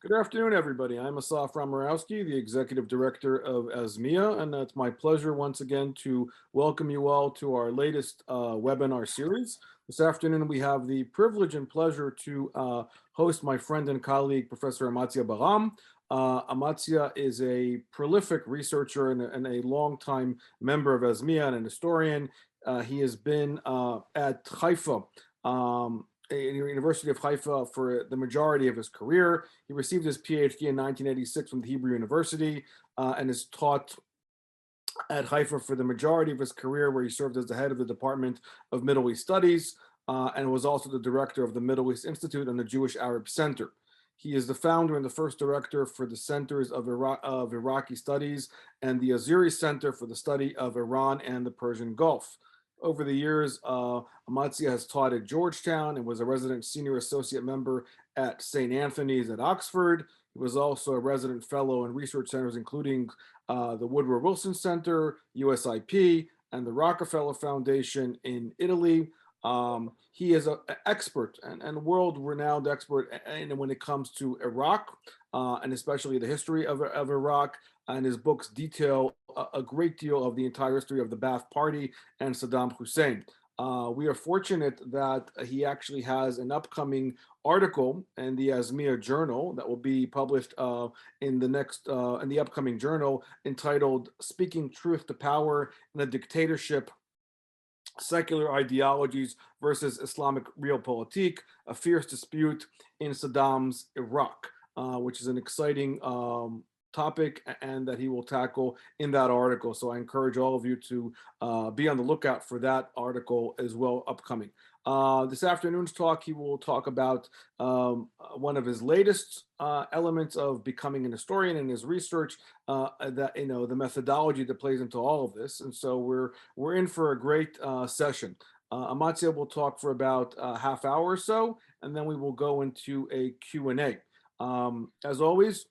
Good afternoon, everybody. I'm Ahaa Baram, the Executive Director of Amatzia, and it's my pleasure once again to welcome you all to our latest webinar series. This afternoon, we have the privilege and pleasure to host my friend and colleague, Professor Amatzia Baram. Amatzia is a prolific researcher and a longtime member of Amatzia and an historian. He has been at Haifa, University of Haifa for the majority of his career. He received his PhD in 1986 from the Hebrew University and has taught at Haifa for the majority of his career, where he served as the head of the Department of Middle East Studies and was also the director of the Middle East Institute and the Jewish Arab Center. He is the founder and the first director for the Centers of Iraqi Studies and the Azeri Center for the Study of Iran and the Persian Gulf. Over the years, Amatzia has taught at Georgetown and was a resident senior associate member at St. Anthony's at Oxford. He was also a resident fellow in research centers, including the Woodrow Wilson Center, USIP, and the Rockefeller Foundation in Italy. He is an expert and world-renowned expert when it comes to Iraq, and especially the history of Iraq. And his books detail a great deal of the entire history of the Ba'ath Party and Saddam Hussein. We are fortunate that he actually has an upcoming article in the Amatzia Journal that will be published in the upcoming journal, entitled "Speaking Truth to Power in a Dictatorship: Secular Ideologies versus Islamic Realpolitik, a Fierce Dispute in Saddam's Iraq," which is an exciting topic and that he will tackle in that article. So I encourage all of you to be on the lookout for that article as well upcoming. This afternoon's talk, he will talk about one of his latest elements of becoming an historian in his research, the methodology that plays into all of this. And so we're in for a great session. Amatzia will talk for about a half hour or so, and then we will go into a Q&A. As always,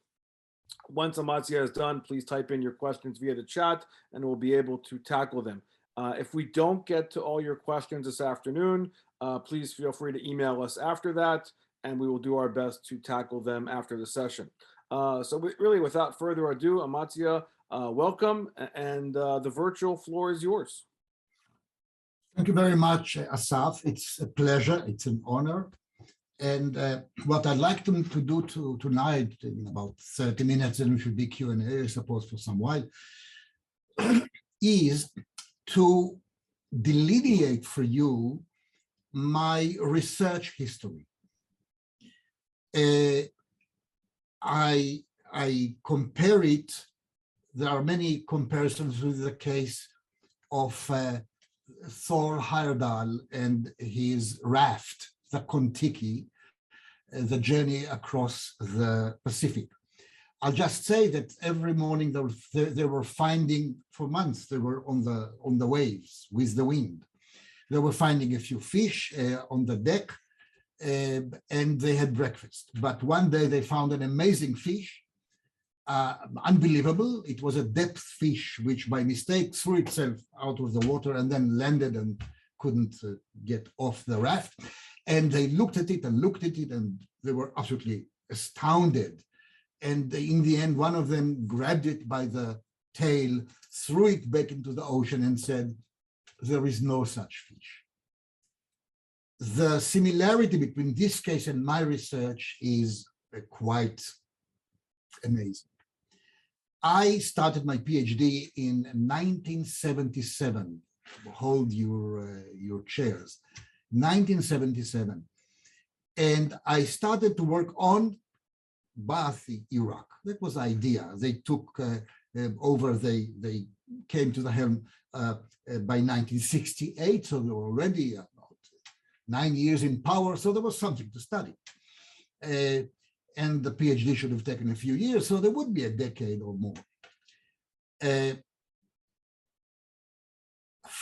once Amatzia is done, please type in your questions via the chat and we'll be able to tackle them. If we don't get to all your questions this afternoon, please feel free to email us after that, and we will do our best to tackle them after the session. Really, without further ado, Amatzia, welcome, and the virtual floor is yours. Thank you very much, Asaf. It's a pleasure. It's an honor. And what I'd like to do tonight, in about 30 minutes, and it should be Q&A, I suppose, for some while, is to delineate for you my research history. I compare it. There are many comparisons with the case of Thor Heyerdahl and his raft, the Kon-Tiki, the journey across the Pacific. I'll just say that every morning they were finding, for months, they were on the waves with the wind. They were finding a few fish on the deck, and they had breakfast. But one day they found an amazing fish, unbelievable. It was a depth fish, which by mistake threw itself out of the water and then landed and couldn't get off the raft. And they looked at it and they were absolutely astounded. And in the end, one of them grabbed it by the tail, threw it back into the ocean and said, "There is no such fish." The similarity between this case and my research is quite amazing. I started my PhD in 1977. Hold your chairs. 1977, and I started to work on Ba'ath, Iraq. That was the idea. They took over. They came to the helm by 1968, so they were already about 9 years in power. So there was something to study, and the PhD should have taken a few years, so there would be a decade or more.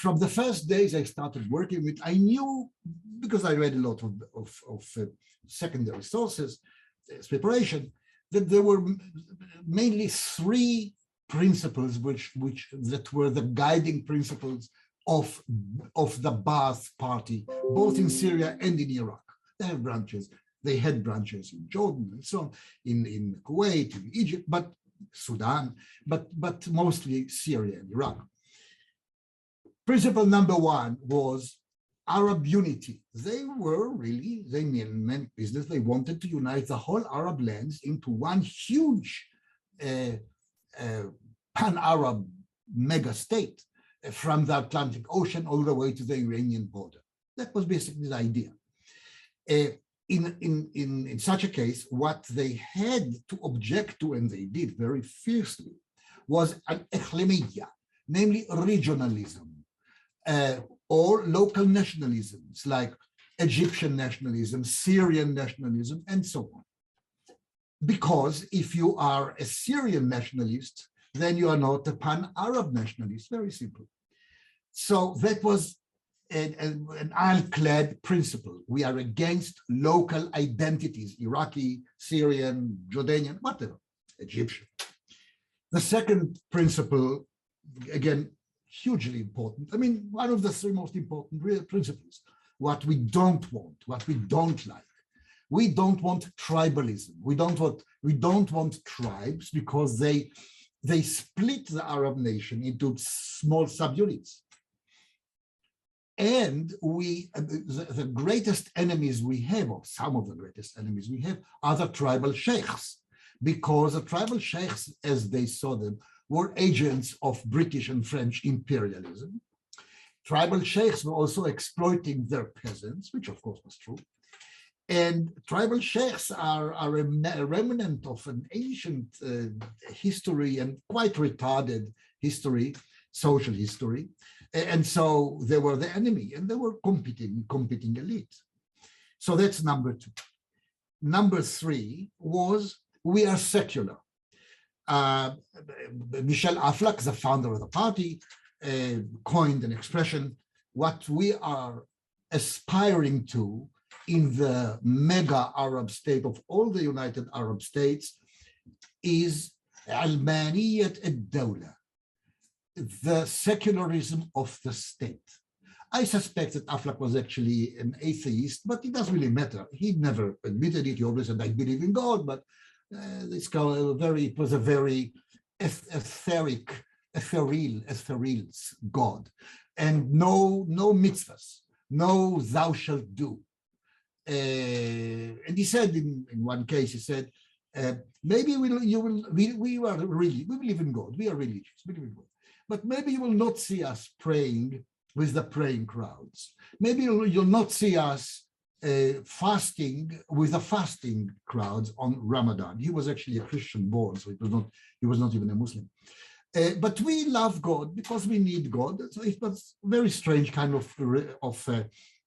From the first days I started working with, I knew, because I read a lot of secondary sources, preparation, that there were mainly three principles that were the guiding principles of the Ba'ath Party, both in Syria and in Iraq. They have branches. They had branches in Jordan and so on, in Kuwait, in Egypt, but Sudan, but mostly Syria and Iraq. Principle number one was Arab unity. They meant business. They wanted to unite the whole Arab lands into one huge pan-Arab mega state from the Atlantic Ocean all the way to the Iranian border. That was basically the idea. In such a case, what they had to object to, and they did very fiercely, was an iqlimiyya, namely regionalism, or local nationalisms like Egyptian nationalism, Syrian nationalism, and so on. Because if you are a Syrian nationalist, then you are not a pan-Arab nationalist, very simple. So that was an ironclad principle. We are against local identities, Iraqi, Syrian, Jordanian, whatever, Egyptian. The second principle, again, hugely important. I mean, one of the three most important real principles, what we don't want, what we don't like. We don't want tribalism. We don't want tribes because they split the Arab nation into small subunits. And the greatest enemies we have, or some of the greatest enemies we have, are the tribal sheikhs, because the tribal sheikhs, as they saw them, were agents of British and French imperialism. Tribal sheikhs were also exploiting their peasants, which of course was true. And tribal sheikhs are a remnant of an ancient history and quite retarded history, social history. And so they were the enemy, and they were competing elite. So that's number two. Number three was we are secular. Michel Aflaq, the founder of the party, coined an expression, what we are aspiring to in the mega Arab state of all the United Arab States is Almaniyat ad-Dawla, the secularism of the state. I suspect that Aflaq was actually an atheist, but it doesn't really matter. He never admitted it. He always said, I believe in God, but it was a very ethereal God, and no mitzvahs, no thou shalt do. And he said in one case, he said, maybe we believe in God, we are religious, we believe in God, but maybe you will not see us praying with the praying crowds. Maybe you'll not see us fasting with the fasting crowds on Ramadan. He was actually a Christian born, so he was not even a Muslim. But we love God because we need God. So it was a very strange kind of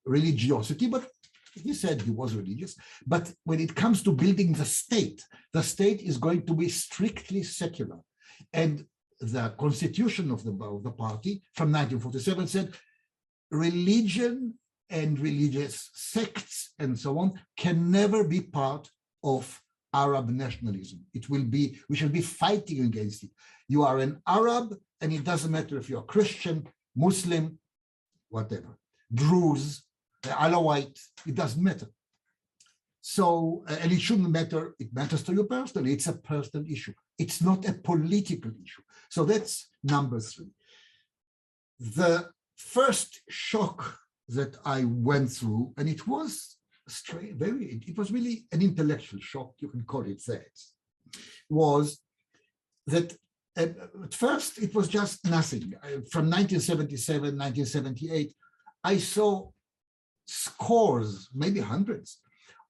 religiosity, but he said he was religious. But when it comes to building the state is going to be strictly secular. And the constitution of the party from 1947 said religion and religious sects and so on can never be part of Arab nationalism. We shall be fighting against it. You are an Arab, and it doesn't matter if you're Christian, Muslim, whatever, Druze, Alawite, it doesn't matter. So, and it shouldn't matter, it matters to you personally, it's a personal issue. It's not a political issue. So that's number three. The first shock that I went through, and it was strange, it was really an intellectual shock, you can call it that, was that at first it was just nothing. From 1977, 1978, I saw scores, maybe hundreds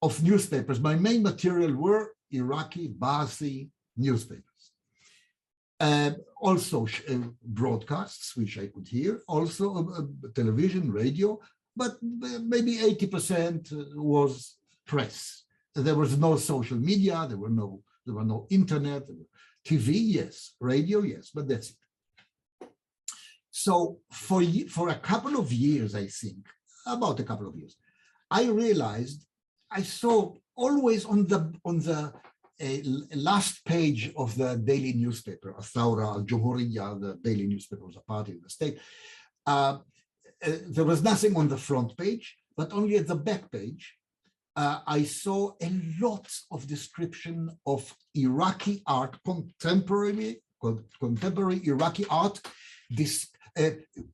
of newspapers. My main material were Iraqi, Baathi newspapers. Also broadcasts, which I could hear, also television, radio, but maybe 80% was press. There was no social media, there were no internet, TV, yes, radio, yes, but that's it. So for a couple of years, I think, about a couple of years, I realized I saw always on the last page of the daily newspaper, Athawra, Al-Jumhuriyya, the daily newspaper was a party in the state. There was nothing on the front page, but only at the back page, I saw a lot of description of Iraqi art, contemporary Iraqi art, this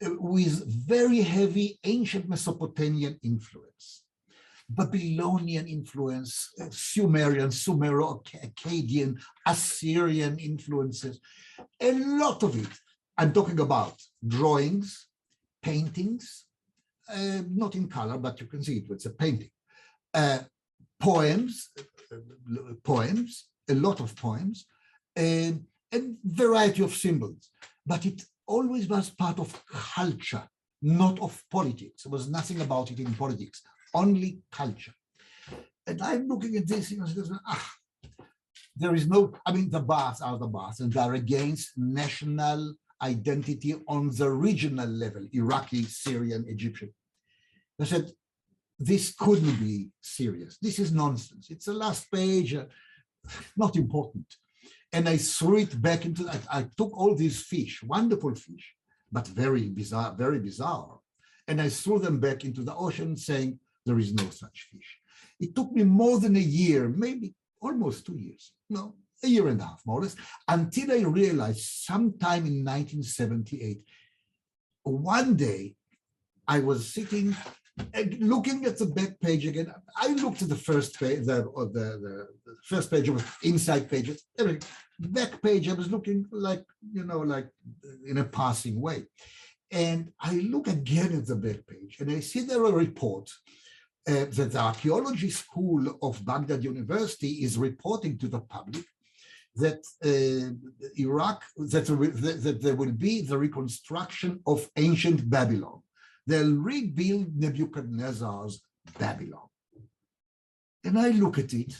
with very heavy ancient Mesopotamian influence, Babylonian influence, Sumerian, Sumero-Akkadian, Assyrian influences, a lot of it. I'm talking about drawings, paintings, not in color, but you can see it's a painting. Poems, a lot of poems, and a variety of symbols, but it always was part of culture, not of politics. There was nothing about it in politics, only culture. And I'm looking at this, there is no, I mean, the Baths are the Baths, and they're against national identity on the regional level, Iraqi, Syrian, Egyptian. I said, this couldn't be serious. This is nonsense. It's the last page, not important. And I threw it back into, I took all these fish, wonderful fish, but very bizarre. And I threw them back into the ocean saying, there is no such fish. It took me more than a year, maybe almost 2 years, no, a year and a half, more or less, until I realized sometime in 1978, one day I was sitting and looking at the back page again. I looked at the first page, the first page of inside pages, everything. Back page, I was looking like, like in a passing way. And I look again at the back page and I see there a report that the archaeology school of Baghdad University is reporting to the public that Iraq, that there will be the reconstruction of ancient Babylon. They'll rebuild Nebuchadnezzar's Babylon. And I look at it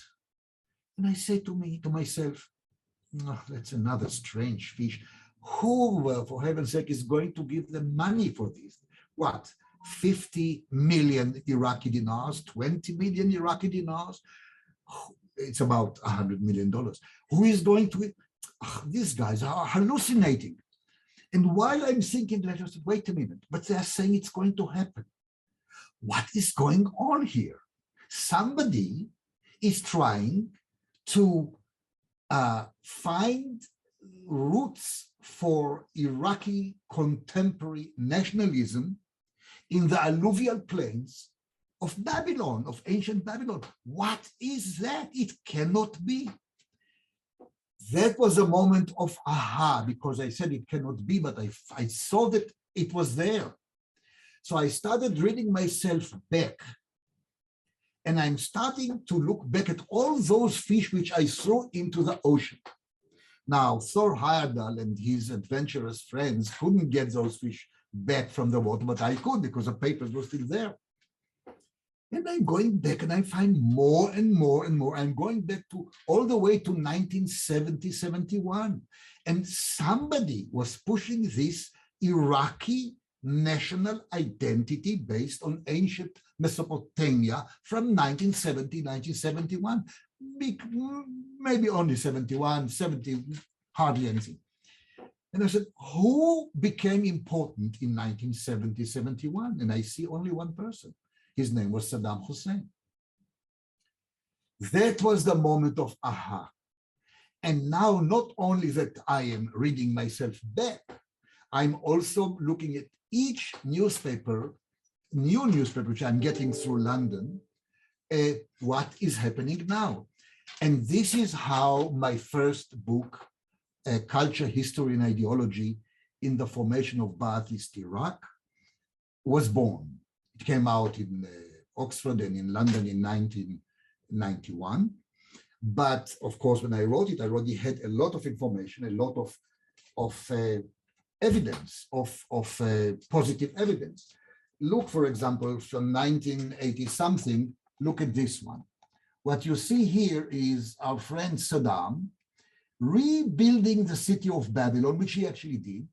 and I say to myself, oh, that's another strange fish. Who, for heaven's sake, is going to give them money for this? What, 50 million Iraqi dinars, 20 million Iraqi dinars? It's about $100 million. Who is going to, these guys are hallucinating. And while I'm thinking, I just wait a minute, but they're saying it's going to happen. What is going on here? Somebody is trying to find roots for Iraqi contemporary nationalism in the alluvial plains of Babylon, of ancient Babylon. What is that? It cannot be. That was a moment of aha, because I said it cannot be, but I saw that it was there. So I started reading myself back. And I'm starting to look back at all those fish which I threw into the ocean. Now, Thor Heyerdahl and his adventurous friends couldn't get those fish back from the water, but I could because the papers were still there. And I'm going back and I find more and more and more. I'm going back to all the way to 1970, 71. And somebody was pushing this Iraqi national identity based on ancient Mesopotamia from 1970, 1971, maybe only 71, 70, hardly anything. And I said, who became important in 1970, 71? And I see only one person. His name was Saddam Hussein. That was the moment of aha. And now not only that I am reading myself back, I'm also looking at each newspaper, new newspaper, which I'm getting through London, what is happening now. And this is how my first book, Culture, History, and Ideology in the Formation of Ba'athist Iraq, was born. It came out in Oxford and in London in 1991. But of course, when I wrote it, I already had a lot of information, a lot of evidence, of positive evidence. Look, for example, from 1980 something, look at this one. What you see here is our friend Saddam rebuilding the city of Babylon, which he actually did.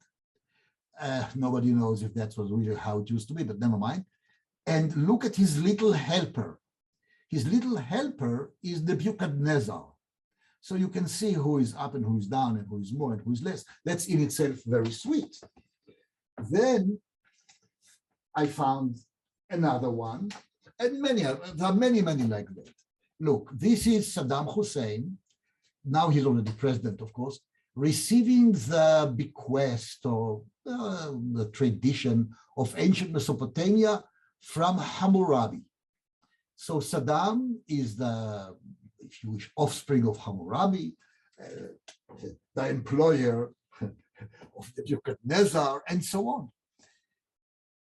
Nobody knows if that was really how it used to be, but never mind. And look at his little helper. His little helper is Nebuchadnezzar. So you can see who is up and who is down and who is more and who is less. That's in itself very sweet. Then I found another one and there are many like that. Look, this is Saddam Hussein. Now he's already president, of course, receiving the bequest or the tradition of ancient Mesopotamia from Hammurabi. So Saddam is the, if you wish, offspring of Hammurabi, the employer of the Nebuchadnezzar, and so on.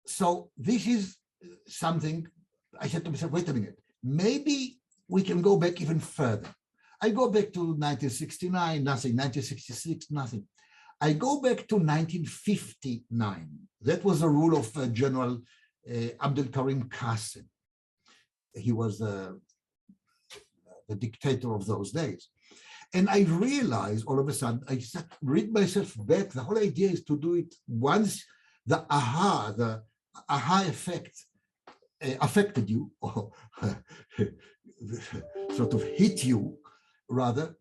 So this is something I said to myself, wait a minute, maybe we can go back even further. I go back to 1969, nothing, 1966, nothing. I go back to 1959. That was the rule of General Abdel Karim Qasem. He was the dictator of those days. And I realized all of a sudden, I read myself back, the whole idea is to do it once the Ahaa effect affected you, or sort of hit you, rather,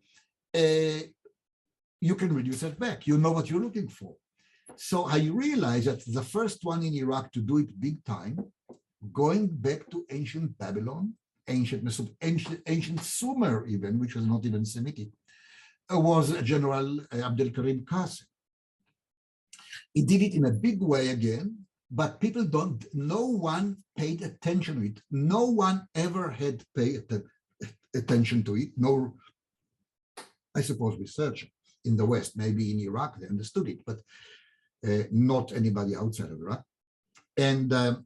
you can reduce it back. You know what you're looking for. So I realized that the first one in Iraq to do it big time, going back to ancient Babylon, ancient Sumer even, which was not even Semitic, was General Abdel Karim Qasem. He did it in a big way again, but people don't, no one paid attention to it. No one ever had paid attention to it. No, I suppose research in the West, maybe in Iraq, they understood it, but not anybody outside of Iraq. And the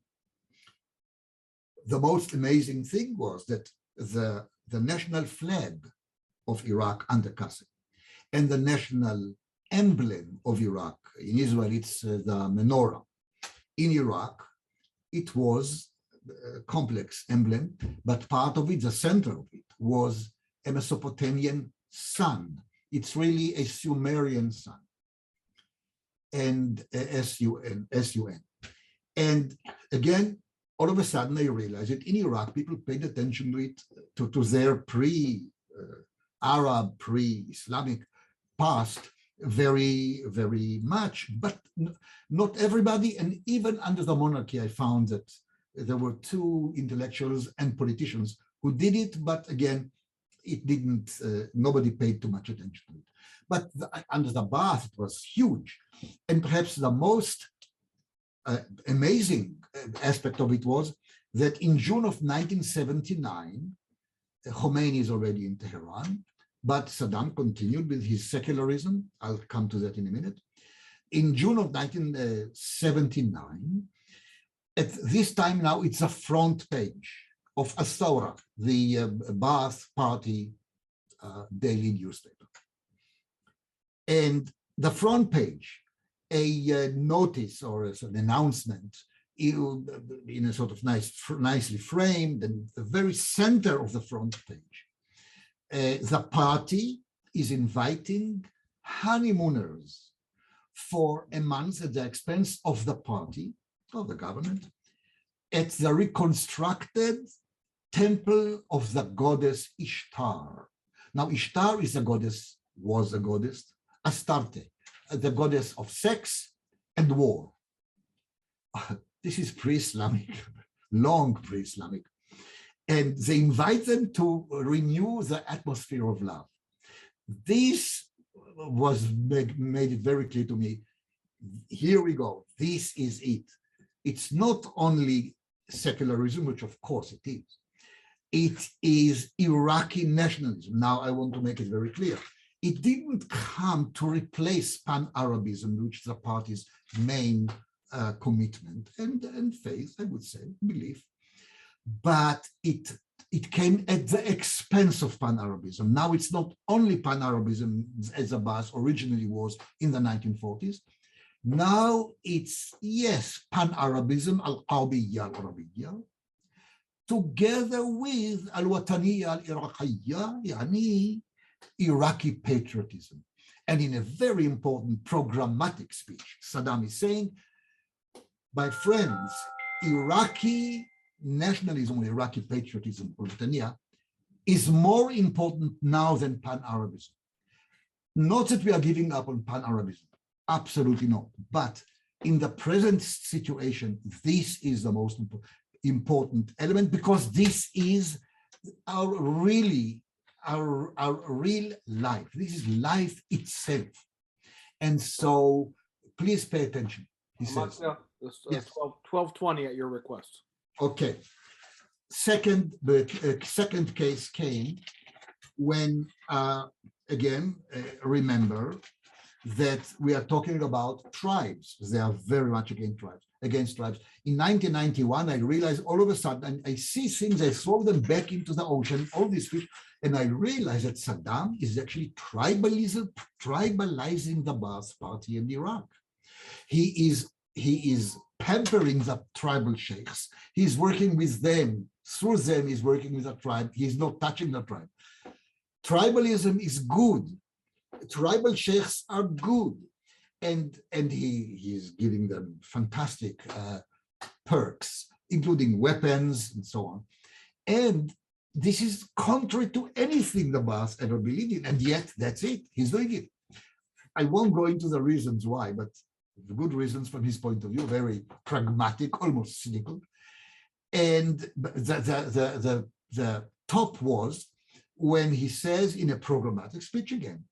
most amazing thing was that the national flag of Iraq under Qasem and the national emblem of Iraq, in Israel, it's the menorah. In Iraq, it was a complex emblem, but part of it, the center of it, was a Mesopotamian sun. It's really a Sumerian sun, and S-U-N. And again, all of a sudden, I realized that in Iraq, people paid attention to it, to their pre-Arab, pre-Islamic past very, very much, but not everybody. And even under the monarchy, I found that there were two intellectuals and politicians who did it, but again, it didn't, nobody paid too much attention to it. But under the Ba'ath, it was huge. And perhaps the most amazing aspect of it was that in June of 1979, Khomeini is already in Tehran, but Saddam continued with his secularism. I'll come to that in a minute. In June of 1979, at this time now, it's a front page of Athawra, the Ba'ath Party daily newspaper. And the front page, a notice or an announcement in a sort of nicely framed, and the very center of the front page. The party is inviting honeymooners for a month at the expense of the party, of the government, at the reconstructed temple of the goddess Ishtar. Now, Ishtar is a goddess, was a goddess, Astarte, the goddess of sex and war. This is pre-Islamic, long pre-Islamic. And they invite them to renew the atmosphere of love. This was made it very clear to me. Here we go. This is it. It's not only secularism, which of course it is. It is Iraqi nationalism. Now, I want to make it very clear. It didn't come to replace pan-Arabism, which is the party's main commitment and faith, I would say, belief. But it came at the expense of pan-Arabism. Now it's not only pan-Arabism as the Ba'ath originally was in the 1940s. Now it's, yes, pan-Arabism, al-Qawmiyya al-Arabiyya, together with al-Wataniyya al-Iraqiyya, yani Iraqi patriotism. And in a very important programmatic speech, Saddam is saying, my friends, Iraqi nationalism, or Iraqi patriotism, is more important now than pan-Arabism. Not that we are giving up on pan-Arabism, absolutely not. But in the present situation, this is the most important. important element, because this is our real life. This is life itself. And so please pay attention, he says. Amatzia, it's, Yes. 12:20 at your request. Okay. Second case came when, again, remember that we are talking about tribes. They are very much against tribes. In 1991, I realized all of a sudden, I see things, I throw them back into the ocean, all these fish, and I realized that Saddam is actually tribalizing the Ba'ath Party in Iraq. He is pampering the tribal sheikhs. He's working with them. Through them, he's working with the tribe. He's not touching the tribe. Tribalism is good. Tribal sheikhs are good. And he's giving them fantastic perks, including weapons and so on. And this is contrary to anything the Ba'ath ever believed in. And yet, that's it. He's doing it. I won't go into the reasons why, but the good reasons from his point of view, very pragmatic, almost cynical. And the top was when he says in a programmatic speech again,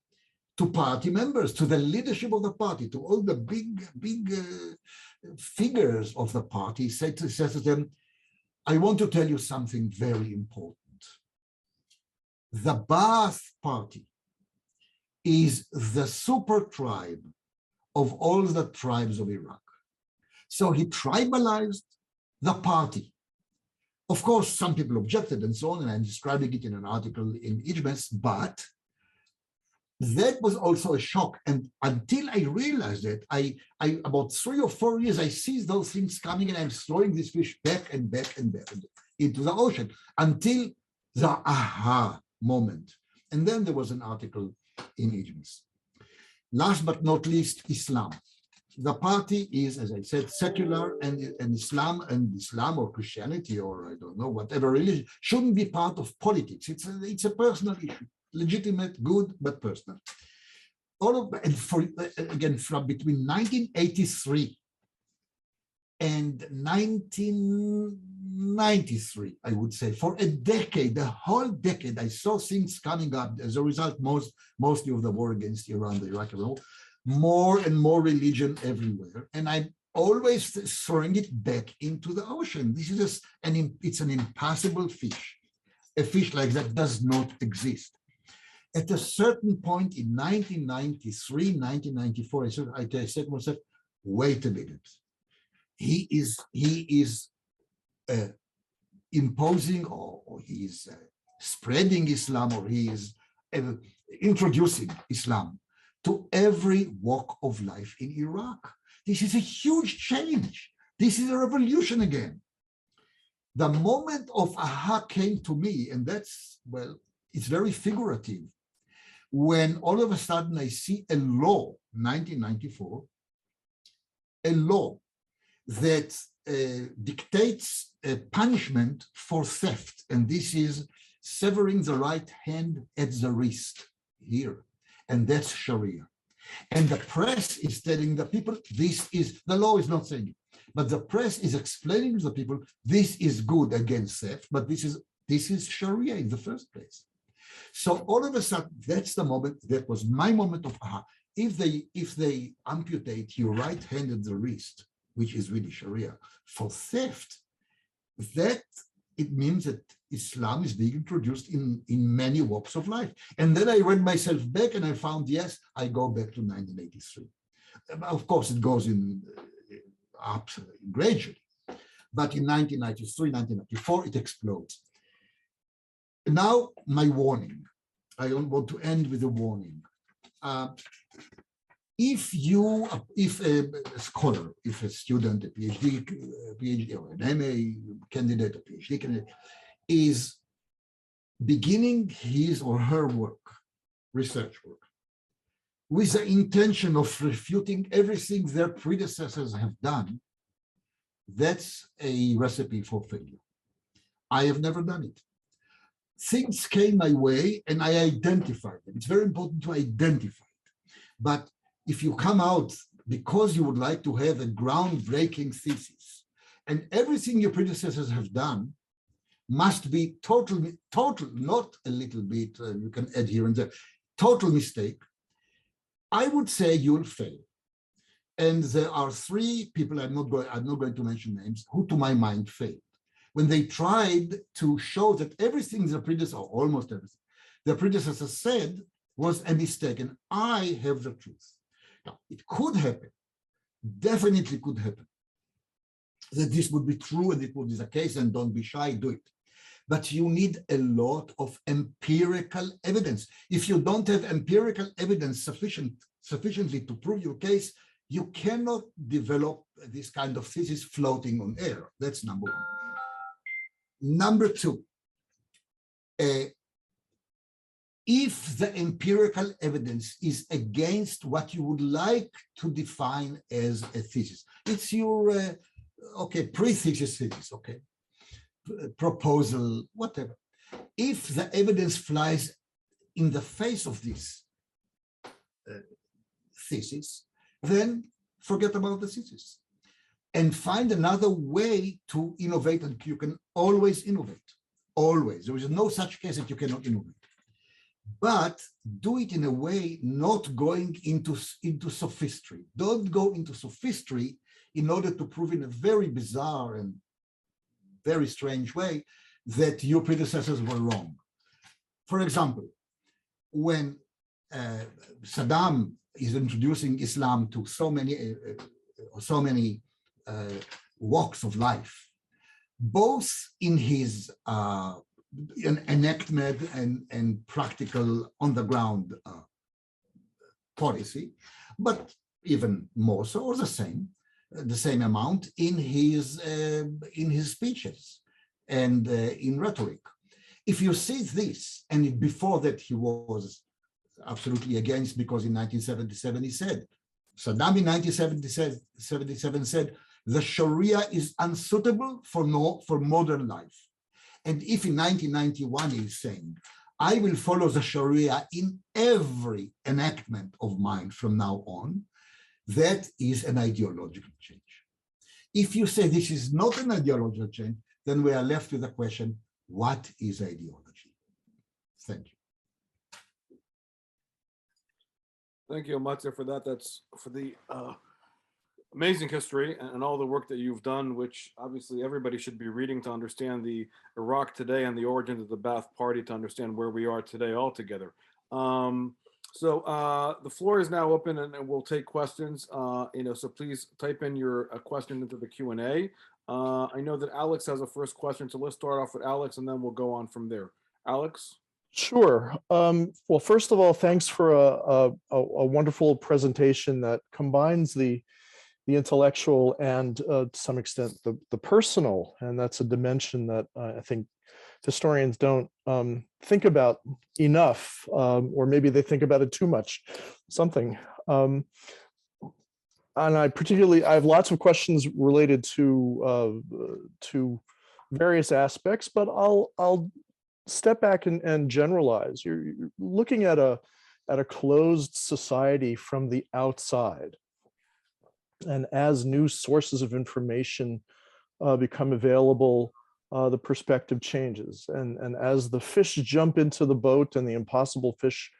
to party members, to the leadership of the party, to all the big figures of the party, he says to them, I want to tell you something very important. The Ba'ath Party is the super tribe of all the tribes of Iraq. So he tribalized the party. Of course, some people objected and so on, and I'm describing it in an article in Ijmes, but that was also a shock. And until I realized that, I about 3 or 4 years, I see those things coming and I'm throwing this fish back and back and back into the ocean until the aha moment. And then there was an article in Ijmes. Last but not least, Islam. The party is, as I said, secular, and Islam or Christianity or I don't know, whatever religion, shouldn't be part of politics. It's a personal issue, legitimate, good, but personal. Again, from between 1983 and 1993, I would say, for a decade, the whole decade, I saw things coming up as a result, mostly of the war against Iran, the Iraqi war, more and more religion everywhere. And I'm always throwing it back into the ocean. This is it's an impassable fish. A fish like that does not exist. At a certain point in 1993, 1994, I said to myself, wait a minute. He is imposing or he is spreading Islam, or he is introducing Islam to every walk of life in Iraq. This is a huge change. This is a revolution again. The moment of Ahaa came to me, and that's, well, it's very figurative. When all of a sudden I see a law, 1994, a law that dictates a punishment for theft, and this is severing the right hand at the wrist here, and that's Sharia. And the press is telling the people, the law is not saying it, but the press is explaining to the people, this is good against theft, but this is Sharia in the first place. So all of a sudden, that's the moment, that was my moment of aha. If they amputate your right hand at the wrist, which is really Sharia, for theft, that it means that Islam is being introduced in many walks of life. And then I went myself back and I found, yes, I go back to 1983. Of course, it goes up gradually. But in 1993, 1994, it explodes. Now, my warning. I want to end with a warning. If a scholar, if a student, a PhD or an MA candidate, a PhD candidate, is beginning his or her work, research work, with the intention of refuting everything their predecessors have done, that's a recipe for failure. I have never done it. Things came my way and I identified them. It's very important to identify it. But if you come out because you would like to have a groundbreaking thesis And everything your predecessors have done must be total, not a little bit, you can add here and there, total mistake. I would say you'll fail. And there are three people, I'm not going to mention names, who to my mind failed. When they tried to show that everything their predecessor, or almost everything, their predecessor said was a mistake, and I have the truth. Now, it could happen, definitely could happen, that this would be true and it would be the case, and don't be shy, do it. But you need a lot of empirical evidence. If you don't have empirical evidence sufficiently to prove your case, you cannot develop this kind of thesis floating on air. That's number one. Number two, if the empirical evidence is against what you would like to define as a thesis, it's your, pre-thesis thesis, proposal, whatever. If the evidence flies in the face of this thesis, then forget about the thesis and find another way to innovate, and you can always innovate, always. There is no such case that you cannot innovate. But do it in a way not going into sophistry. Don't go into sophistry in order to prove in a very bizarre and very strange way that your predecessors were wrong. For example, when Saddam is introducing Islam to so many walks of life, both in his enactment and practical on-the-ground policy, but even more so, or the same amount in his speeches and in rhetoric. If you see this, and before that he was absolutely against, because in 1977 he said, Saddam in 1977 said, the Sharia is unsuitable for modern life. And if in 1991 he's saying, I will follow the Sharia in every enactment of mine from now on, that is an ideological change. If you say this is not an ideological change, then we are left with the question, what is ideology? Thank you. Thank you, Amatzia, for that. That's for the amazing history and all the work that you've done, which obviously everybody should be reading to understand the Iraq today and the origins of the Ba'ath Party, to understand where we are today altogether. So the floor is now open, and we'll take questions. So please type in your question into the Q&A. I know that Alex has a first question, so let's start off with Alex, and then we'll go on from there. Alex? Sure. Well, first of all, thanks for a wonderful presentation that combines the intellectual and to some extent the personal, and that's a dimension that I think historians don't think about enough, or maybe they think about it too much, something. And I have lots of questions related to various aspects, but I'll step back and generalize. You're looking at a closed society from the outside. And as new sources of information become available, the perspective changes. And as the fish jump into the boat and the impossible fish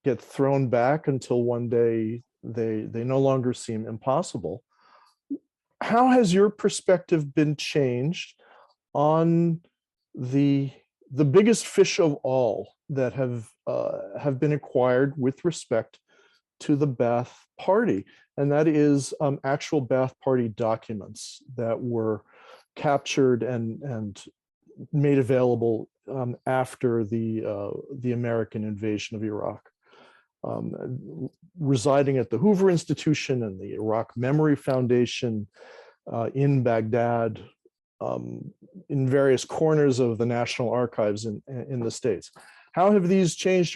get thrown back until one day they no longer seem impossible, how has your perspective been changed on the biggest fish of all that have been acquired with respect to the Ba'ath Party, and that is actual Ba'ath Party documents that were captured and made available after the American invasion of Iraq, residing at the Hoover Institution and the Iraq Memory Foundation in Baghdad, in various corners of the National Archives in the States. How have these changed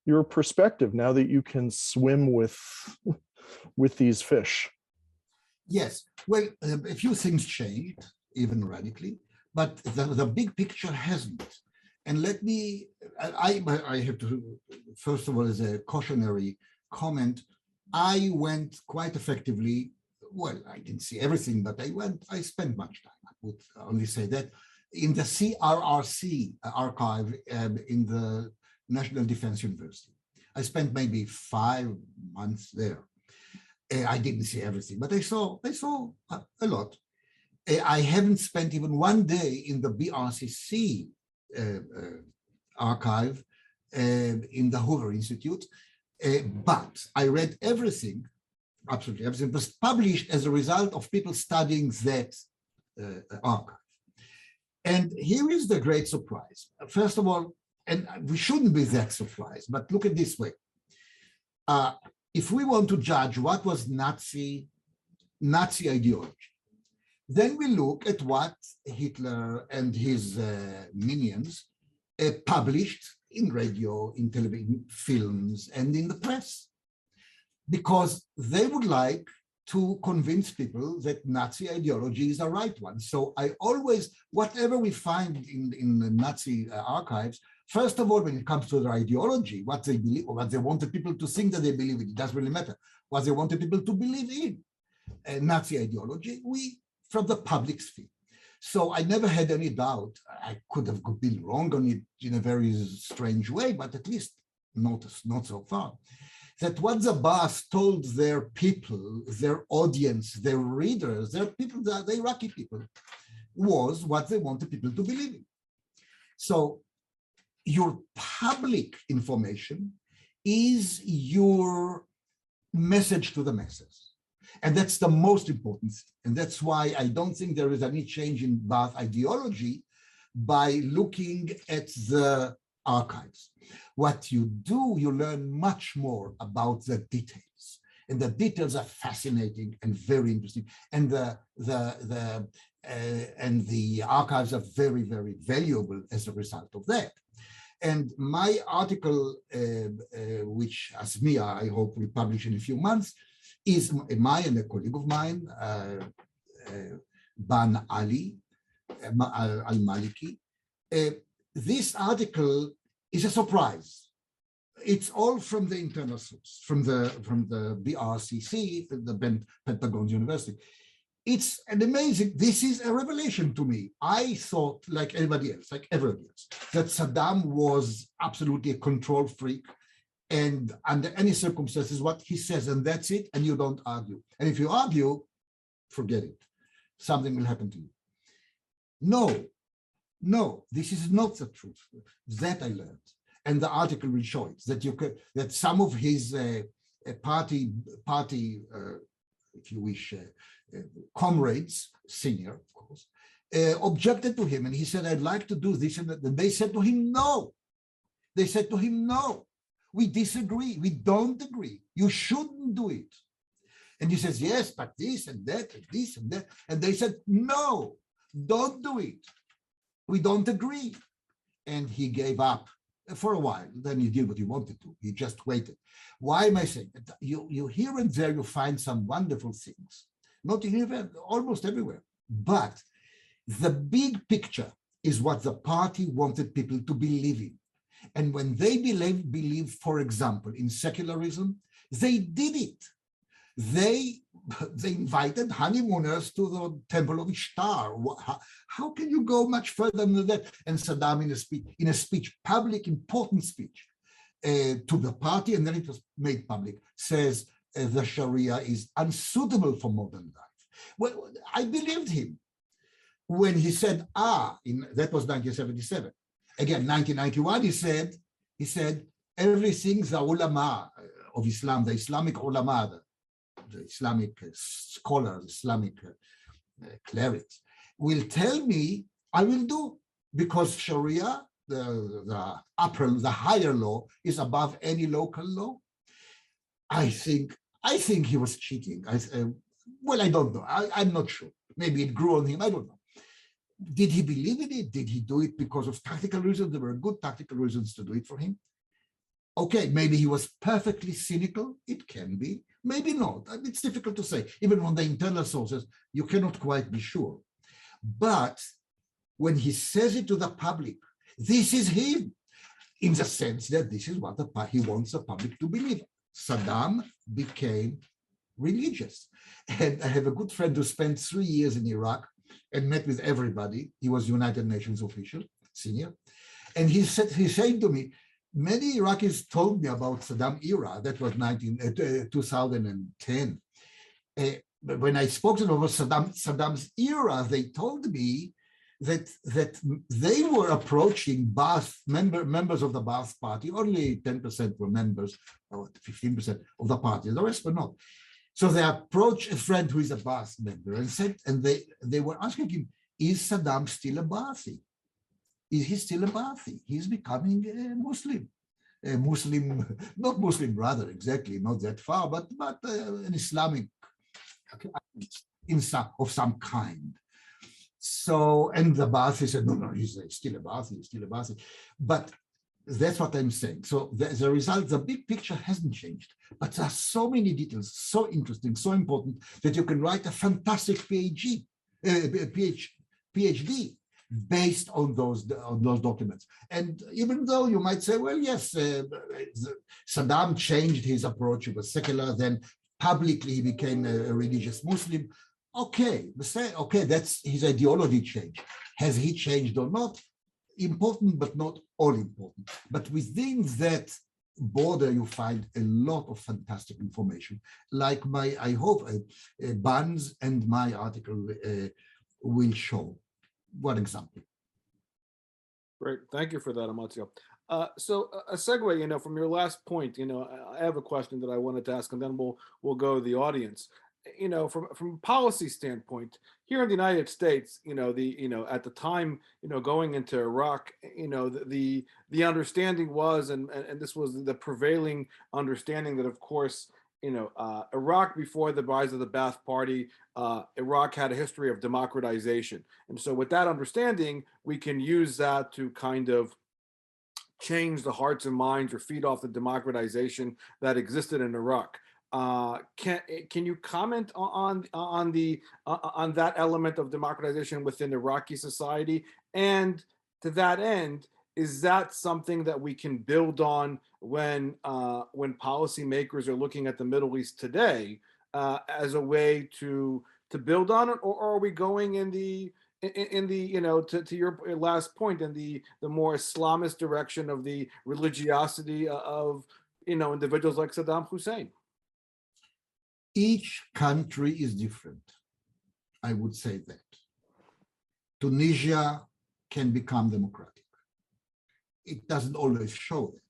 your perspective now that you can swim with these fish? Yes, well, a few things changed, even radically, but the big picture hasn't. And let me, I have to, first of all, as a cautionary comment, I went quite effectively well, I didn't see everything, but I spent much time. I would only say that in the CRRC archive in the National Defense University. I spent maybe 5 months there. I didn't see everything, but I saw a lot. I haven't spent even one day in the BRCC archive in the Hoover Institute, but I read everything, absolutely everything was published as a result of people studying that archive. And here is the great surprise. First of all, and we shouldn't be that surprised, but look at this way. If we want to judge what was Nazi ideology, then we look at what Hitler and his minions published in radio, in television, films, and in the press, because they would like to convince people that Nazi ideology is the right one. So I always, whatever we find in the Nazi archives, first of all, when it comes to their ideology, what they believe, or what they wanted people to think that they believe in, it doesn't really matter. What they wanted people to believe in, Nazi ideology, from the public sphere. So I never had any doubt. I could have been wrong on it in a very strange way, but at least not so far. That what the boss told their people, their audience, their readers, their people, the Iraqi people, was what they wanted people to believe in. So your public information is your message to the masses. And that's the most important thing. And that's why I don't think there is any change in Ba'ath ideology by looking at the archives. What you do, you learn much more about the details. And the details are fascinating and very interesting. And the archives are very, very valuable as a result of that. And my article, which Asmia, I hope will publish in a few months, is mine and a colleague of mine, Ban Ali Al-Maliki. This article is a surprise. It's all from the internal source, from the BRCC, the Pentagon University. It's an amazing, this is a revelation to me. I thought, like everybody else, that Saddam was absolutely a control freak, and under any circumstances, what he says, and that's it, and you don't argue. And if you argue, forget it. Something will happen to you. No, this is not the truth. That I learned. And the article will show it, that some of his party, if you wish, comrades, senior, of course, objected to him. And he said, I'd like to do this and that. And they said to him, no. They said to him, no. We disagree. We don't agree. You shouldn't do it. And he says, yes, but this and that and this and that. And they said, no, don't do it. We don't agree. And he gave up for a while. Then he did what he wanted to. He just waited. Why am I saying that? You here and there, you find some wonderful things. Not here, almost everywhere. But the big picture is what the party wanted people to believe in. And when they believe, for example, in secularism, they did it. They invited honeymooners to the Temple of Ishtar. How can you go much further than that? And Saddam, in a speech, public, important speech to the party, and then it was made public, says the Sharia is unsuitable for modern life. Well, I believed him when he said, that was 1977. Again, 1991, he said, everything the ulama of Islam, the Islamic ulama, the Islamic scholars, Islamic clerics, will tell me, I will do, because Sharia, the higher law, is above any local law. I think he was cheating. Well, I don't know. I'm not sure. Maybe it grew on him. I don't know. Did he believe in it? Did he do it because of tactical reasons? There were good tactical reasons to do it for him. Okay, maybe he was perfectly cynical. It can be. Maybe not. It's difficult to say. Even on the internal sources, you cannot quite be sure. But when he says it to the public, this is him, in the sense that this is what he wants the public to believe. Saddam became religious. And I have a good friend who spent 3 years in Iraq and met with everybody. He was United Nations official, senior. And he said to me, many Iraqis told me about Saddam era. That was 2010. When I spoke to them about Saddam's era, they told me that they were approaching Ba'ath members of the Ba'ath party. Only 10% were members, or 15% of the party. The rest were not. So they approached a friend who is a Ba'ath member and said, and they were asking him, is Saddam still a Ba'athi? Is he still a Ba'athi? He's becoming a Muslim. A Muslim, not Muslim brother exactly, not that far, but an Islamic of some kind. So, and the Ba'athi said, no, he's still a Ba'athi, he's still a Ba'athi. But that's what I'm saying. So as a result, the big picture hasn't changed, but there are so many details, so interesting, so important that you can write a fantastic PhD based on those documents. And even though you might say, well, yes, Saddam changed his approach, he was secular, then publicly he became a religious Muslim. Okay, that's his ideology change. Has he changed or not? Important, but not all important. But within that border, you find a lot of fantastic information, like I hope, Ban's and my article will show. One example. Great, thank you for that, Amatzia. So a segue, from your last point, I have a question that I wanted to ask, and then we'll go to the audience. From a policy standpoint, here in the United States, at the time, going into Iraq, the understanding was, and this was the prevailing understanding, that of course, Iraq, before the rise of the Ba'ath Party, Iraq had a history of democratization. And so with that understanding, we can use that to kind of change the hearts and minds or feed off the democratization that existed in Iraq. Can you comment on that element of democratization within Iraqi society? And to that end, is that something that we can build on when policymakers are looking at the Middle East today as a way to build on it, or are we going in the to your last point, in the more Islamist direction of the religiosity of individuals like Saddam Hussein? Each country is different. I would say that. Tunisia can become democratic. It doesn't always show that,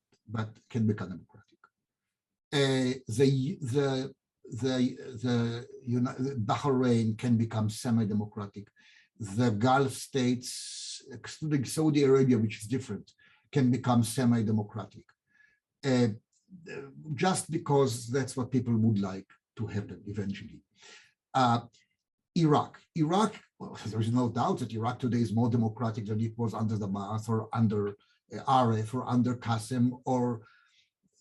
but can become democratic. Bahrain can become semi-democratic. The Gulf states, excluding Saudi Arabia, which is different, can become semi-democratic. Just because that's what people would like to happen eventually. Iraq, well, there is no doubt that Iraq today is more democratic than it was under the Ba'ath or under Aref or under Qasem, or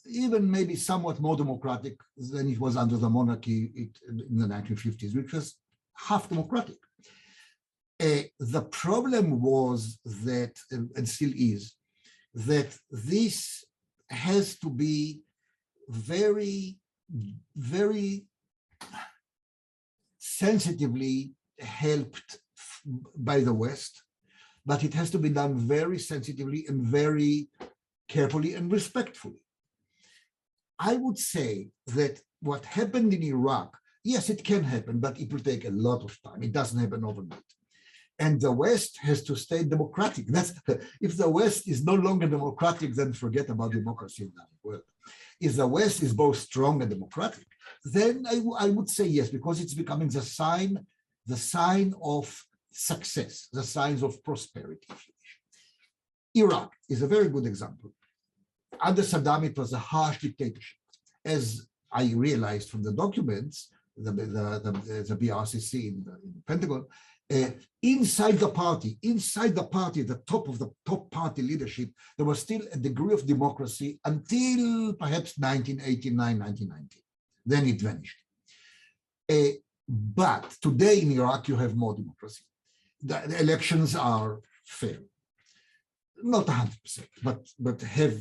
even maybe somewhat more democratic than it was under the monarchy in the 1950s, which was half democratic. The problem was that, and still is, that this has to be very, very sensitively helped by the West, but it has to be done very sensitively and very carefully and respectfully. I would say that what happened in Iraq, yes, it can happen, but it will take a lot of time. It doesn't happen overnight. And the West has to stay democratic. If the West is no longer democratic, then forget about democracy in that world. If the West is both strong and democratic, then I would say yes, because it's becoming the sign of success, the signs of prosperity. Iraq is a very good example. Under Saddam, it was a harsh dictatorship. As I realized from the documents, the BRCC in the Pentagon, inside the party, the top of the top party leadership, there was still a degree of democracy until perhaps 1989, 1990. Then it vanished. But today in Iraq, you have more democracy. The elections are fair. Not 100%, but have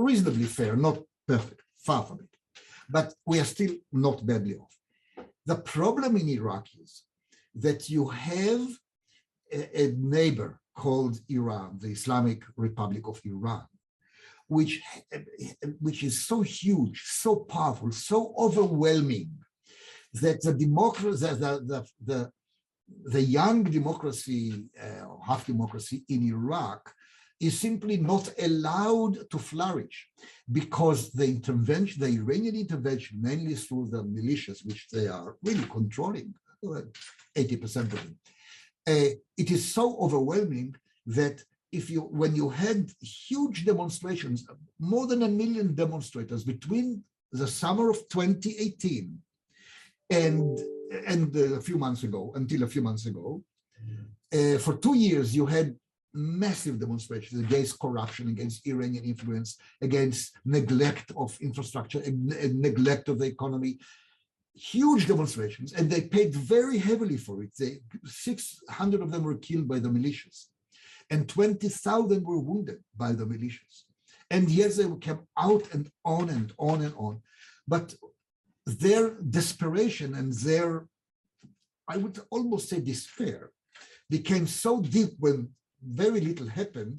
reasonably fair, not perfect, far from it. but we are still not badly off. The problem in Iraq is that you have a neighbor called Iran, the Islamic Republic of Iran, which is so huge, so powerful, so overwhelming that the democracy, the young democracy, half democracy in Iraq is simply not allowed to flourish because the intervention, the Iranian intervention, mainly through the militias, which they are really controlling, 80% of them, it is so overwhelming that when you had huge demonstrations, more than 1 million demonstrators between the summer of 2018 and a few months ago, until a few months ago, for 2 years, you had massive demonstrations against corruption, against Iranian influence, against neglect of infrastructure, and neglect of the economy, huge demonstrations, and they paid very heavily for it. 600 of them were killed by the militias, and 20,000 were wounded by the militias. And yes, they kept out and on and on and on. But their desperation and their, I would almost say, despair became so deep when very little happened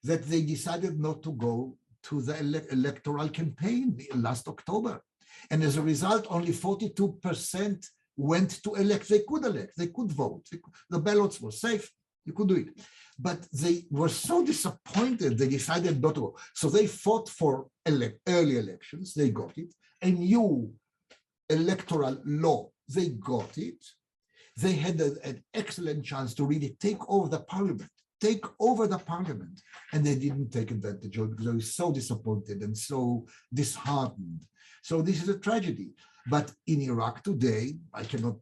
that they decided not to go to the electoral campaign last October. And as a result, only 42% went to elect. They could elect, they could vote. The ballots were safe, you could do it. But they were so disappointed, they decided not to go. So they fought for early elections, they got it. A new electoral law, they got it. They had an excellent chance to really take over the parliament, and they didn't take advantage of it because they were so disappointed and so disheartened. So this is a tragedy. But in Iraq today, I cannot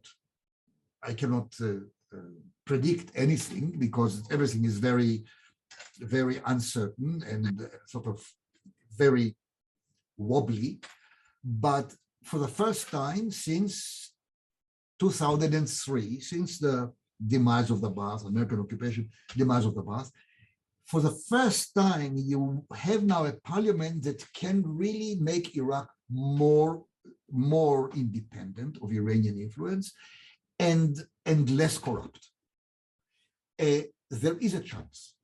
predict anything because everything is very, very uncertain and sort of very wobbly. But for the first time since 2003, since the demise of the Ba'ath, American occupation, demise of the Ba'ath, for the first time, you have now a parliament that can really make Iraq more independent of Iranian influence and less corrupt. There is a chance.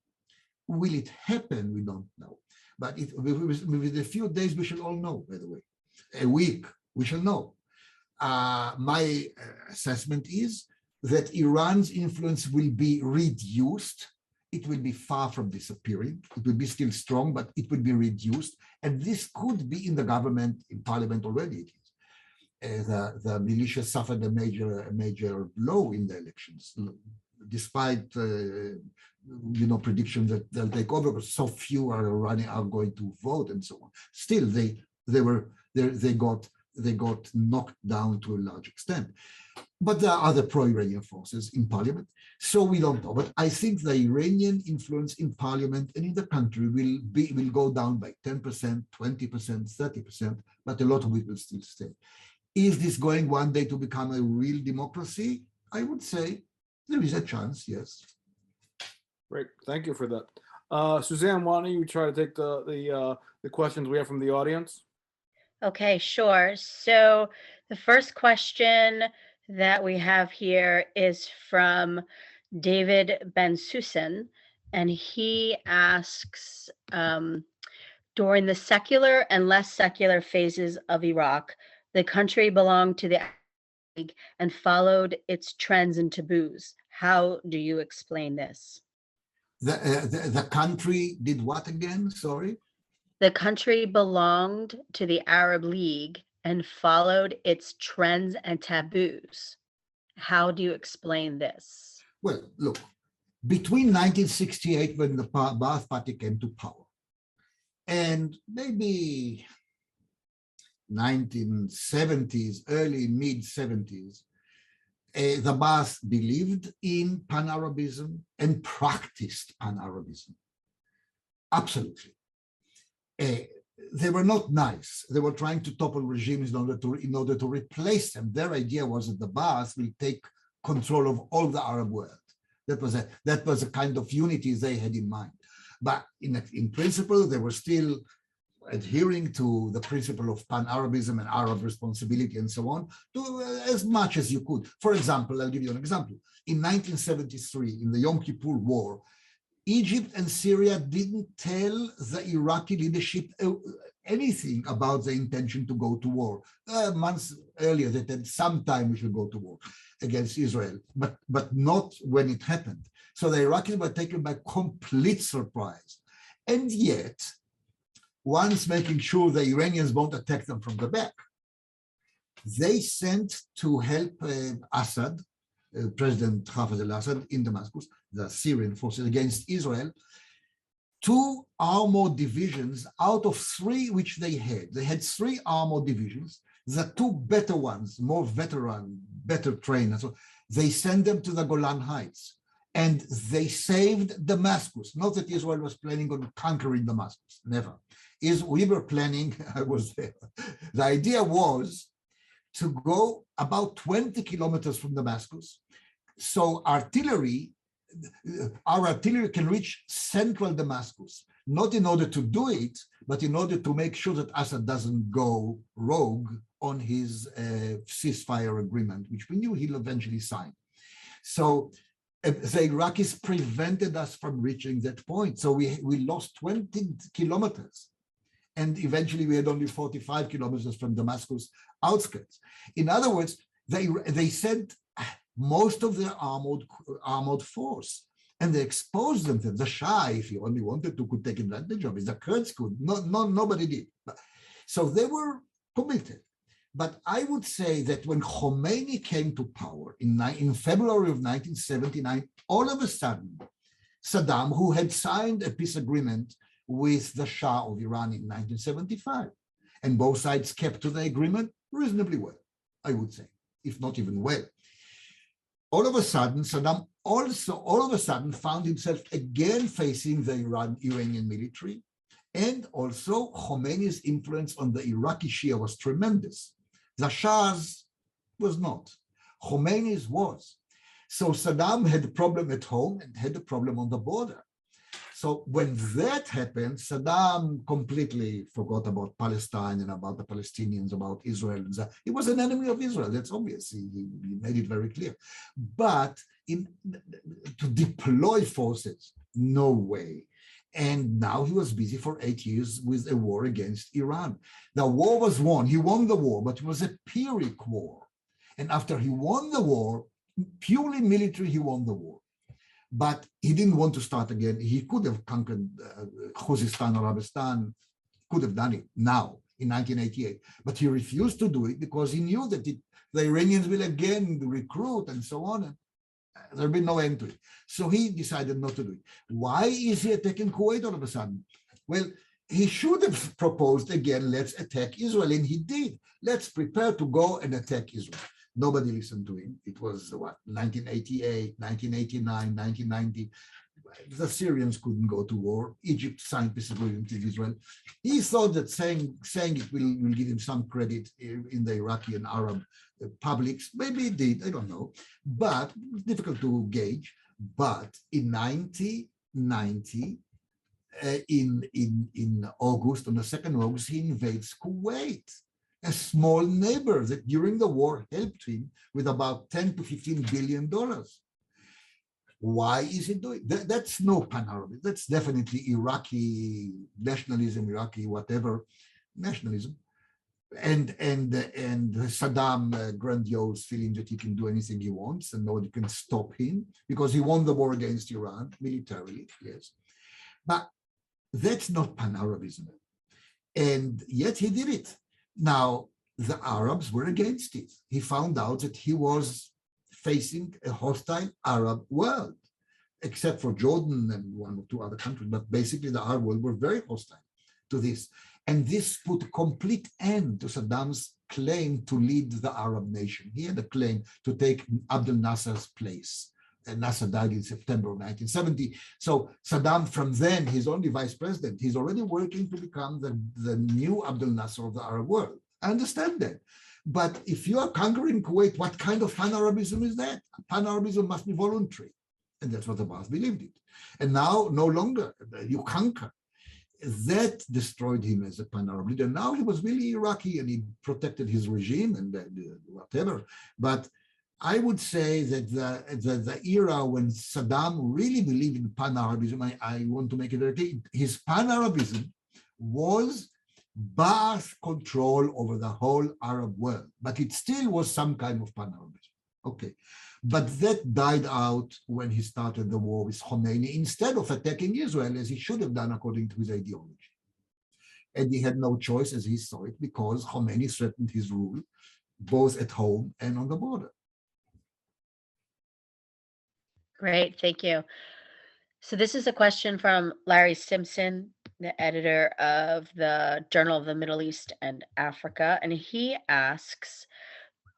Will it happen? We don't know. But within a few days, we shall all know, by the way. A week, we shall know. My assessment is that Iran's influence will be reduced. It will be far from disappearing. It will be still strong, but it will be reduced. And this could be in the government, in parliament already. It is. The militia suffered a major blow in the elections, despite predictions that they'll take over, because so few are going to vote and so on. Still, they got knocked down to a large extent. But there are other pro-Iranian forces in parliament, so we don't know. But I think the Iranian influence in parliament and in the country will go down by 10%, 20%, 30%, but a lot of it will still stay. Is this going one day to become a real democracy? I would say there is a chance, yes. Great, thank you for that. Suzanne, why don't you try to take the questions we have from the audience? Okay, sure. So the first question that we have here is from David Ben-Susan, and he asks, during the secular and less secular phases of Iraq, the country belonged to the Arab League and followed its trends and taboos. How do you explain this? The country did what again? Sorry? The country belonged to the Arab League and followed its trends and taboos. How do you explain this? Well, look, between 1968, when the Ba'ath Party came to power, and maybe 1970s, early mid-70s, the Ba'ath believed in Pan-Arabism and practiced Pan-Arabism. Absolutely. They were not nice. They were trying to topple regimes in order to replace them. Their idea was that the Ba'ath will take control of all the Arab world. That was a kind of unity they had in mind. But in principle, they were still adhering to the principle of pan-Arabism and Arab responsibility and so on, do as much as you could. For example, I'll give you an example. In 1973, in the Yom Kippur War, Egypt and Syria didn't tell the Iraqi leadership anything about the intention to go to war. Months earlier, they said sometime we should go to war against Israel, but not when it happened. So the Iraqis were taken by complete surprise. And yet, once making sure the Iranians won't attack them from the back, they sent to help Assad, President Hafez al-Assad in Damascus, the Syrian forces against Israel, 2 armored divisions out of 3 which they had. They had 3 armored divisions. The 2 better ones, more veteran, better trained, so they sent them to the Golan Heights, and they saved Damascus. Not that Israel was planning on conquering Damascus, never. We were planning, I was there. The idea was to go about 20 kilometers from Damascus, so our artillery can reach central Damascus, not in order to do it, but in order to make sure that Assad doesn't go rogue on his ceasefire agreement, which we knew he'll eventually sign. So the Iraqis prevented us from reaching that point. So we lost 20 kilometers. And eventually we had only 45 kilometers from Damascus outskirts. In other words, they sent most of their armored force, and they exposed them to the Shah, if he only wanted to, could take advantage of it. The Kurds could, nobody did. So they were committed. But I would say that when Khomeini came to power in February of 1979, all of a sudden, Saddam, who had signed a peace agreement with the Shah of Iran in 1975, and both sides kept to the agreement reasonably well, I would say, if not even well. All of a sudden, Saddam also all of a sudden found himself again facing the Iranian military, and also Khomeini's influence on the Iraqi Shia was tremendous. The Shah's was not. Khomeini's was. So Saddam had a problem at home and had a problem on the border. So when that happened, Saddam completely forgot about Palestine and about the Palestinians, about Israel. He was an enemy of Israel, that's obvious. He made it very clear. But to deploy forces, no way. And now he was busy for 8 years with a war against Iran. The war was won. He won the war, but it was a Pyrrhic war. And after he won the war, purely military, he won the war. But he didn't want to start again. He could have conquered Khuzestan, Arabistan, could have done it now in 1988. But he refused to do it because he knew that the Iranians will again recruit and so on. And there'll be no end to it. So he decided not to do it. Why is he attacking Kuwait all of a sudden? Well, he should have proposed again, let's attack Israel. And he did. Let's prepare to go and attack Israel. Nobody listened to him. It was what, 1988, 1989, 1990. The Syrians couldn't go to war. Egypt signed peace agreement with Israel. He thought that saying it will give him some credit in the Iraqi and Arab publics. Maybe it did, I don't know. But it's difficult to gauge. But in 1990, in August, on the 2nd of August, he invades Kuwait, a small neighbor that during the war helped him with about $10 to $15 billion. Why is he doing that? That's no pan-Arabic. That's definitely Iraqi nationalism, Iraqi whatever nationalism, and Saddam grandiose feeling that he can do anything he wants and nobody can stop him because he won the war against Iran militarily. Yes, but that's not pan-Arabism, and yet he did it. Now, the Arabs were against it. He found out that he was facing a hostile Arab world, except for Jordan and 1 or 2 other countries, but basically the Arab world were very hostile to this. And this put a complete end to Saddam's claim to lead the Arab nation. He had a claim to take Abdel Nasser's place. And Nasser died in September of 1970. So Saddam, from then, he's only vice president. He's already working to become the new Abdel Nasser of the Arab world. I understand that. But if you are conquering Kuwait, what kind of pan-Arabism is that? Pan-Arabism must be voluntary. And that's what the Ba'ath believed it. And now, no longer, you conquer. that destroyed him as a pan-Arab leader. Now he was really Iraqi and he protected his regime and whatever. But I would say that the era when Saddam really believed in pan-Arabism, I want to make it very clear, his pan-Arabism was Ba'ath control over the whole Arab world, but it still was some kind of pan-Arabism. Okay, but that died out when he started the war with Khomeini instead of attacking Israel as he should have done according to his ideology. And he had no choice as he saw it because Khomeini threatened his rule both at home and on the border. Great, thank you. So this is a question from Larry Simpson, the editor of the Journal of the Middle East and Africa, and he asks,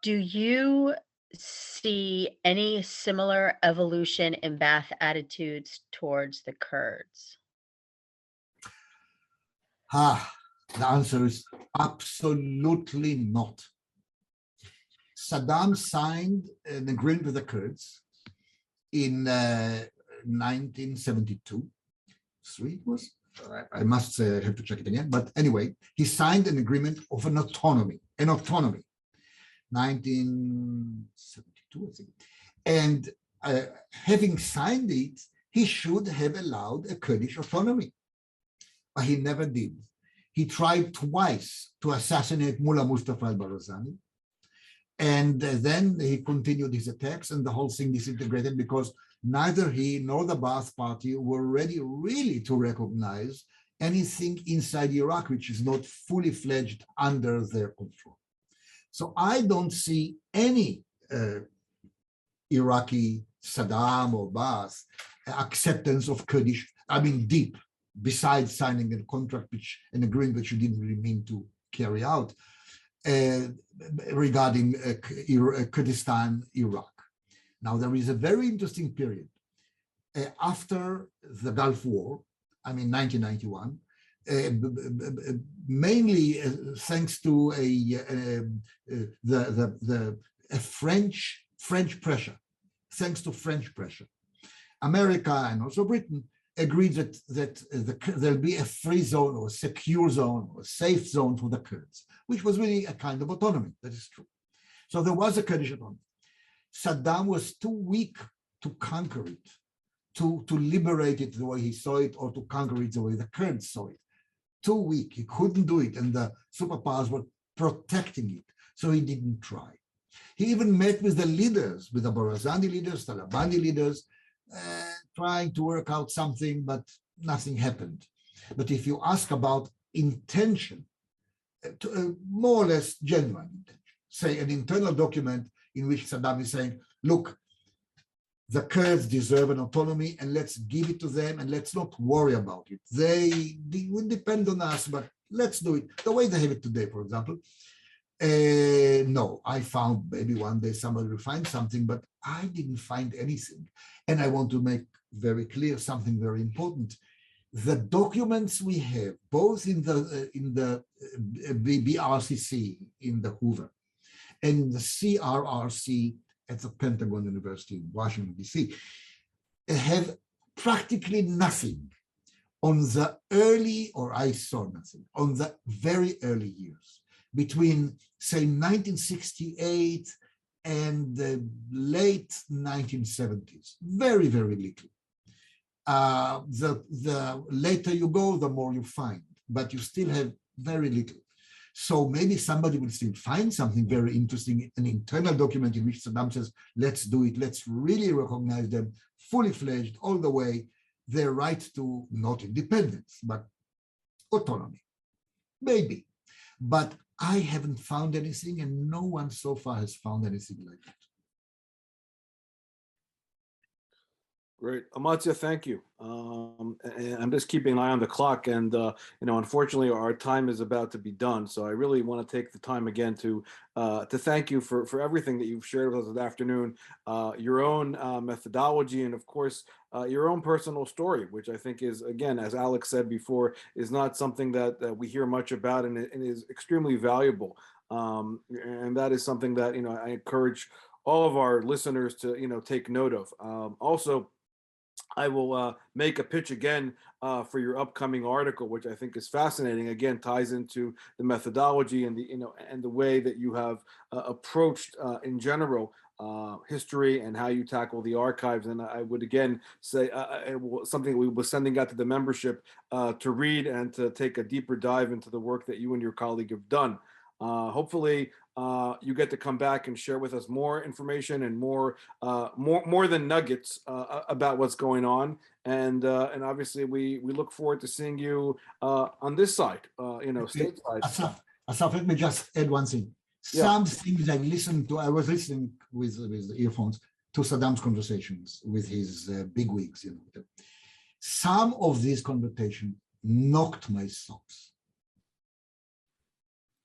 do you see any similar evolution in Ba'ath attitudes towards the Kurds? The answer is absolutely not. Saddam signed an agreement with the Kurds in 1972. It was. I must say, I have to check it again. But anyway, he signed an agreement of an autonomy. 1972, I think. And having signed it, he should have allowed a Kurdish autonomy. But he never did. He tried twice to assassinate Mullah Mustafa al-Barazani. And then he continued his attacks and the whole thing disintegrated because neither he nor the Ba'ath Party were ready really to recognize anything inside Iraq which is not fully fledged under their control. So I don't see any Iraqi Saddam or Ba'ath acceptance of Kurdish, deep, besides signing a contract, an agreement which you didn't really mean to carry out regarding Kurdistan, Iraq. Now, there is a very interesting period after the Gulf War, 1991, mainly thanks to French pressure, America and also Britain agreed that there'll be a free zone or a secure zone or a safe zone for the Kurds, which was really a kind of autonomy. That is true. So there was a Kurdish autonomy. Saddam was too weak to conquer it, to liberate it the way he saw it, or to conquer it the way the Kurds saw it. Too weak, he couldn't do it, and the superpowers were protecting it, so he didn't try. He even met with the leaders, with the Barazani leaders, Talabani leaders, trying to work out something, but nothing happened. But if you ask about intention, more or less genuine intention, say an internal document in which Saddam is saying, look, the Kurds deserve an autonomy and let's give it to them and let's not worry about it. They will depend on us, but let's do it the way they have it today, for example. No, I found maybe one day somebody will find something, but I didn't find anything. And I want to make very clear something very important. The documents we have, both in the BRCC in the Hoover and in the CRRC at the Pentagon University in Washington, D.C., have practically nothing on the early, or I saw nothing, on the very early years between, say, 1968 and the late 1970s. Very, very little. The later you go, the more you find, but you still have very little. So maybe somebody will still find something very interesting, an internal document in which Saddam says, let's do it, let's really recognize them fully fledged all the way, their right to not independence, but autonomy. Maybe. But I haven't found anything, and no one so far has found anything like that. Great. Amatzia, thank you. And I'm just keeping an eye on the clock, and unfortunately our time is about to be done. So I really want to take the time again to thank you for everything that you've shared with us this afternoon, your own methodology, and of course your own personal story, which I think is, again, as Alex said before, is not something that we hear much about, and is extremely valuable. And that is something that I encourage all of our listeners to take note of. Also, I will make a pitch again for your upcoming article, which I think is fascinating. Again, ties into the methodology and the and the way that you have approached in general history and how you tackle the archives. And I would again say something we were sending out to the membership to read and to take a deeper dive into the work that you and your colleague have done. Hopefully, you get to come back and share with us more information and more than nuggets about what's going on. And obviously, we look forward to seeing you on this side, stateside. Asaf, let me just add one thing. Yeah. Some things I listened to, I was listening with earphones to Saddam's conversations with his bigwigs. Some of these conversations knocked my socks.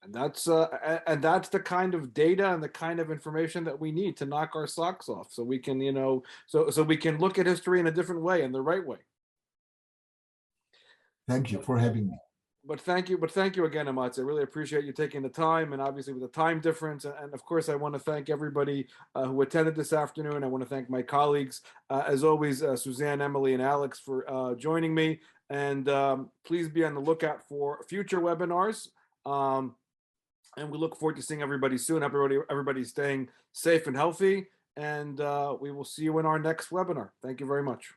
And that's the kind of data and the kind of information that we need to knock our socks off, so we can, so we can look at history in a different way, in the right way. Thank you for having me. But thank you again, Amatzia. I really appreciate you taking the time, and obviously with the time difference, and of course I want to thank everybody who attended this afternoon. I want to thank my colleagues, as always, Suzanne, Emily, and Alex for joining me. And please be on the lookout for future webinars. And we look forward to seeing everybody soon. Everybody's staying safe and healthy. And we will see you in our next webinar. Thank you very much.